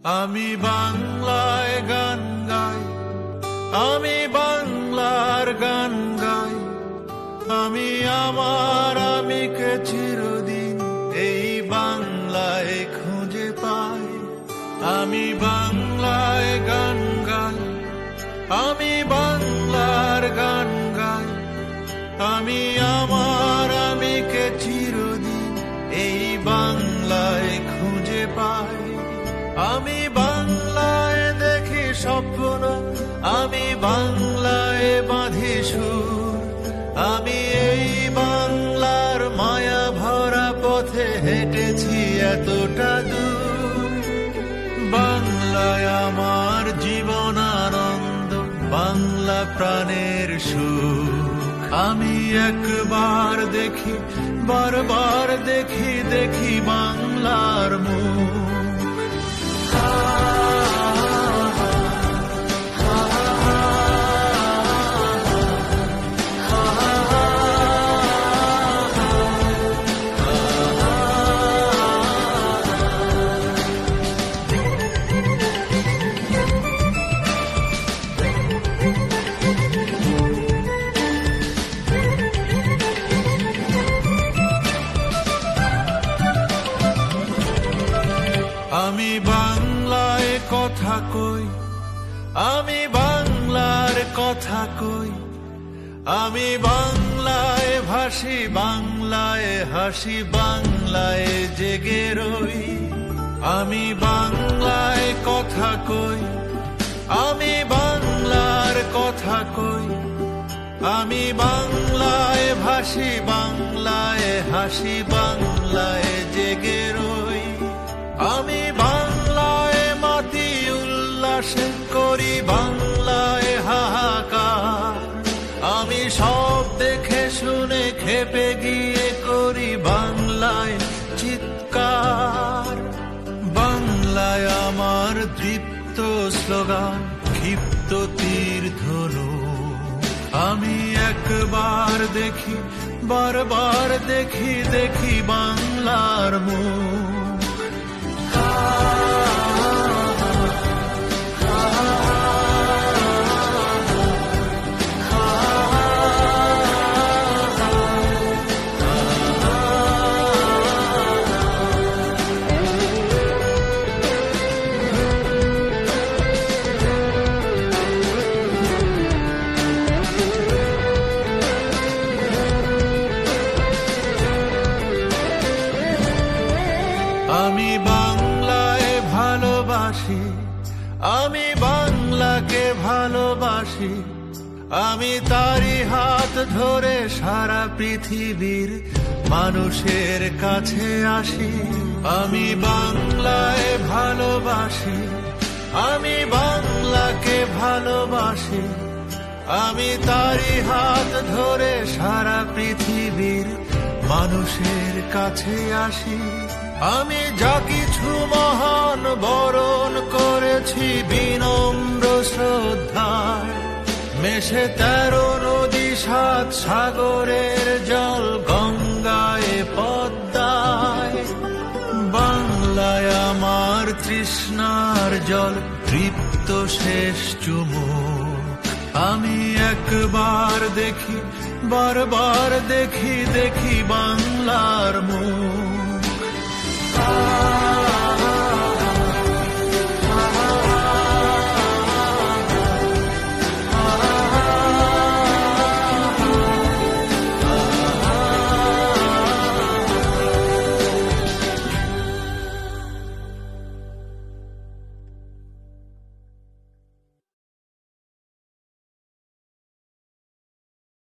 আমি বাংলায় গান গাই, আমি বাংলার গান গাই, আমি আমার আমিকে চিরদিন এই বাংলায় খুঁজে পাই। আমি বাংলায় গান গাই, আমি বাংলার গান গাই, আমি আমার আমিকে চিরদিন এই বাংলায় খুঁজে পাই। আমি বাংলায় দেখি স্বপ্ন, আমি বাংলায় বাঁধি সুর, আমি এই বাংলার মায়া ভরা পথে হেঁটেছি এতটা দূর। বাংলায় আমার জীবন আনন্দ, বাংলা প্রাণের সুখ। আমি একবার দেখি, বারবার দেখি, দেখি বাংলার মুখ। আমি বাংলায় কথা কই, আমি বাংলার কথা কই, আমি বাংলায় ভাসি, বাংলায় হাসি, বাংলায় জেগে রই। আমি বাংলায় কথা কই, আমি বাংলার কথা কই, আমি বাংলায় ভাসি, বাংলায় হাসি, বাংলায় জেগে রই। আমি বাংলায় মাতি উল্লাসে করি, বাংলায় হাহাকার, আমি সব দেখে শুনে খেপে গিয়ে করি বাংলায় চিৎকার। বাংলায় আমার দীপ্ত স্লোগান, ক্ষিপ্ত তীর ধনু। আমি একবার দেখি, বারবার দেখি, দেখি বাংলার মুখ। আমি বাংলায় ভালোবাসি, আমি বাংলাকে ভালোবাসি, আমি তারই হাত ধরে সারা পৃথিবীর মানুষের কাছে আসি। আমি বাংলায় ভালোবাসি, আমি বাংলাকে ভালোবাসি, আমি তারই হাত ধরে সারা পৃথিবীর মানুষের কাছে আসি। আমি যা কিছু মহান বরণ করেছি বিনম্র শ্রদ্ধায়, মেশে 13 নদী 7 সাগরের জল, গঙ্গায় পদ্মায়। বাংলায় আমার তৃষ্ণার জল, তৃপ্ত শেষ চুমুক। আমি একবার দেখি, বারবার দেখি, দেখি বাংলার মুখ।